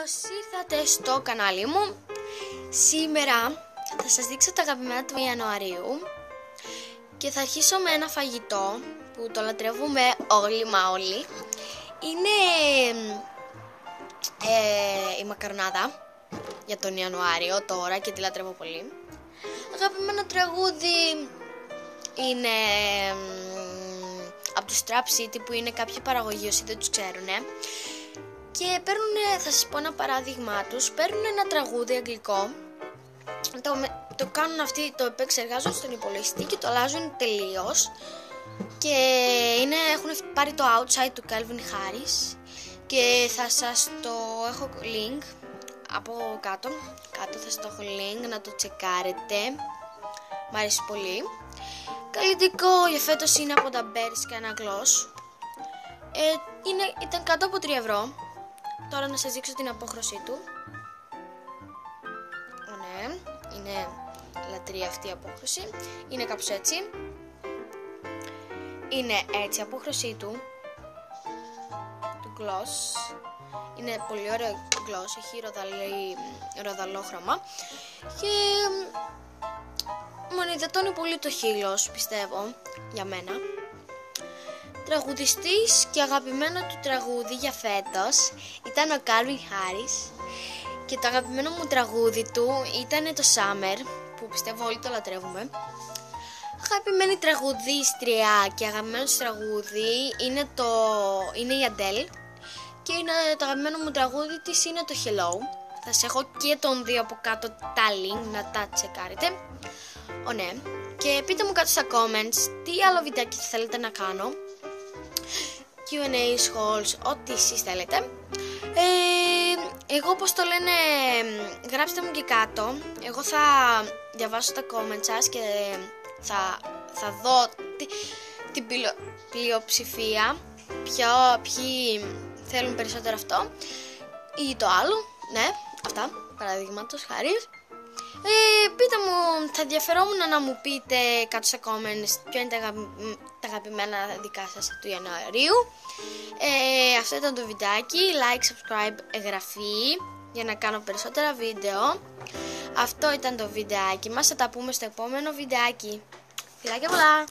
Καλώς ήρθατε στο κανάλι μου. Σήμερα θα σας δείξω τα αγαπημένα του Ιανουαρίου και θα αρχίσω με ένα φαγητό που το λατρεύουμε όλοι μα όλοι. Είναι η μακαρονάδα για τον Ιανουάριο τώρα και τη λατρεύω πολύ. Αγαπημένο τραγούδι είναι από τους Trap City, που είναι κάποια παραγωγή όσοι δεν τους ξέρουνε. Και παίρνουν, θα σας πω ένα παράδειγμα τους, παίρνουν ένα τραγούδι αγγλικό, το κάνουν αυτοί, το επεξεργάζουν στον υπολογιστή και το αλλάζουν τελείως. Και έχουν πάρει το Outside του Calvin Harris και θα σας το έχω link από κάτω θα σας το έχω link να το τσεκάρετε, μ' αρέσει πολύ. Καλλιτικό για φέτος είναι από τα Bears και ένα Gloss. Ήταν κάτω από 3 ευρώ. Τώρα να σας δείξω την απόχρωσή του. Ναι, είναι λατρεία αυτή η απόχρωση. Είναι κάπως έτσι. Είναι έτσι η απόχρωσή του Gloss. Είναι πολύ ωραίο Gloss, έχει ροδαλόχρωμα και μονιδετώνει πολύ το χείλος, πιστεύω, για μένα. Τραγουδιστής και αγαπημένο του τραγούδι για φέτος ήταν ο Calvin Harris και το αγαπημένο μου τραγούδι του ήταν το Summer, που πιστεύω όλοι το λατρεύουμε. Αγαπημένη τραγουδίστρια και αγαπημένο της τραγούδι είναι η Adele και το αγαπημένο μου τραγούδι της είναι το Hello. Θα σας έχω και τον δύο από κάτω τα link να τα τσεκάρετε. Ναι. Και πείτε μου κάτω στα comments τι άλλο βιντεάκι θέλετε να κάνω, Q&A, calls, ό,τι εσείς θέλετε. Εγώ, πώς το λένε, γράψτε μου και κάτω. Εγώ θα διαβάσω τα comments σας και θα δω την πλειοψηφία, ποιοι θέλουν περισσότερο αυτό ή το άλλο. Ναι, αυτά, παραδείγματος χάρη. Πείτε μου, θα ενδιαφερόμουν να μου πείτε κάτω στα comments ποια είναι τα αγαπημένα δικά σας του Ιανουαρίου. Αυτό ήταν το βιντεάκι. Like, subscribe, εγγραφή για να κάνω περισσότερα βίντεο. Αυτό ήταν το βιντεάκι μας. Θα τα πούμε στο επόμενο βιντεάκι. Φιλάκια πολλά!